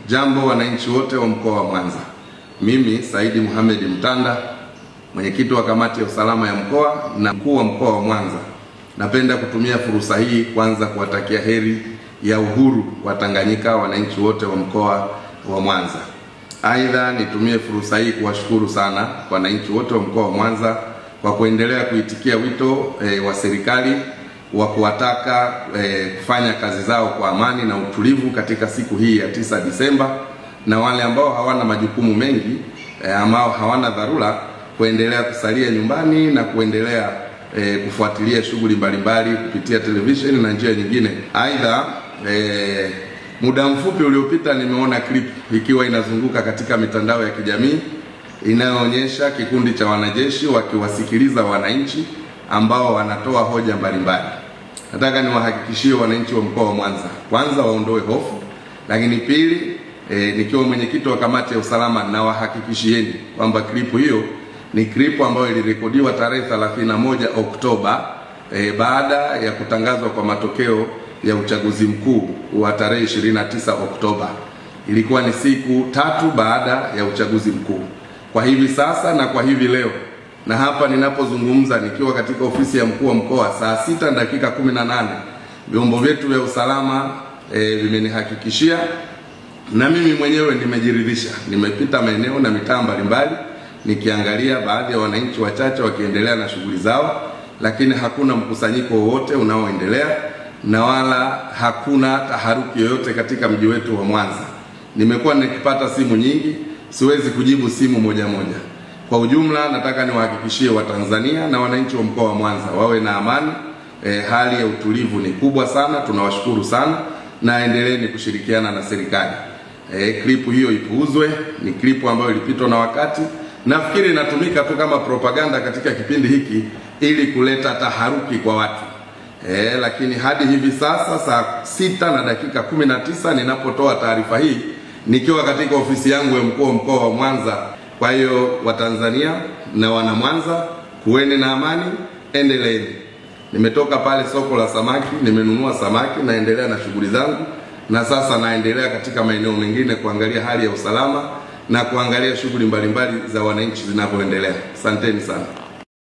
Jambo wananchi wote wa mkoa wa Mwanza. Mimi Saidi Mohamed Mtanda, mwenyekiti wa kamati ya usalama ya mkoa na mkuu wa mkoa wa Mwanza. Napenda kutumia fursa hii kwanza kuwatakia heri ya uhuru wa Tanganyika wananchi wote wa mkoa wa Mwanza. Aidha, nitumie fursa hii kuwashukuru sana wananchi wote wa mkoa wa Mwanza kwa kuendelea kuitikia wito wa serikali wa kuwataka kufanya kazi zao kwa amani na utulivu katika siku hii ya 9 Disemba, na wale ambao hawana majukumu mengi ambao hawana dharura kuendelea kusalia nyumbani na kuendelea kufuatilia shughuli mbalimbali kupitia televisheni na njia nyingine. Aidha, muda mfupi uliopita nimeona clip ikiwa inazunguka katika mitandao ya kijamii inayoonyesha kikundi cha wanajeshi wakiwasikiliza wananchi ambao wanatoa hoja mbalimbali. Nataka niwahakikishie wananchi wa mkoa wa Mwanza, kwanza waondoe hofu, lakini pili, nikiwa mwenyekiti wa kamati ya usalama na wahakikishieni kwamba clip hiyo ni clip ambayo ilirekodiwa tarehe 31 Oktoba baada ya kutangazwa kwa matokeo ya uchaguzi mkuu wa tarehe 29 Oktoba. Ilikuwa ni siku 3 baada ya uchaguzi mkuu. Kwa hivi sasa na kwa hivi leo na hapa ninapozungumza nikiwa katika ofisi ya mkuu wa mkoa, saa 6:18 vyombo vyetu vya usalama vimenihakikishia, na mimi mwenyewe nimejiridhisha. Nimepita maeneo na mitaa mbalimbali nikiangalia baadhi ya wananchi wachache wakiendelea na shughuli zao, lakini hakuna mkusanyiko wowote unaoendelea na wala hakuna taharuki yoyote katika mji wetu wa Mwanza. Nimekuwa nikipata simu nyingi, siwezi kujibu simu moja moja. Kwa ujumla, nataka niwahakikishie Watanzania na wananchi wa mkoa wa Mwanza wawe na amani. Hali ya utulivu ni kubwa sana, tunawashukuru sana, na endeleeni kushirikiana na serikali. Klipu hiyo ipuuzwe, ni klipu ambayo ilipitwa na wakati. Nafikiri inatumika tu kama propaganda katika kipindi hiki ili kuleta taharuki kwa watu. Lakini hadi hivi sasa saa 6:19 ninapotoa taarifa hii nikiwa katika ofisi yangu ya mkuu wa mkoa wa Mwanza. Kwa hiyo Watanzania na wana Mwanza, kuweni na amani, endeleeni. Nimetoka pale soko la samaki, nimenunua samaki, naendelea na shughuli zangu, na sasa naendelea katika maeneo mengine kuangalia hali ya usalama na kuangalia shughuli mbalimbali za wananchi zinavyoendelea. Asanteni sana.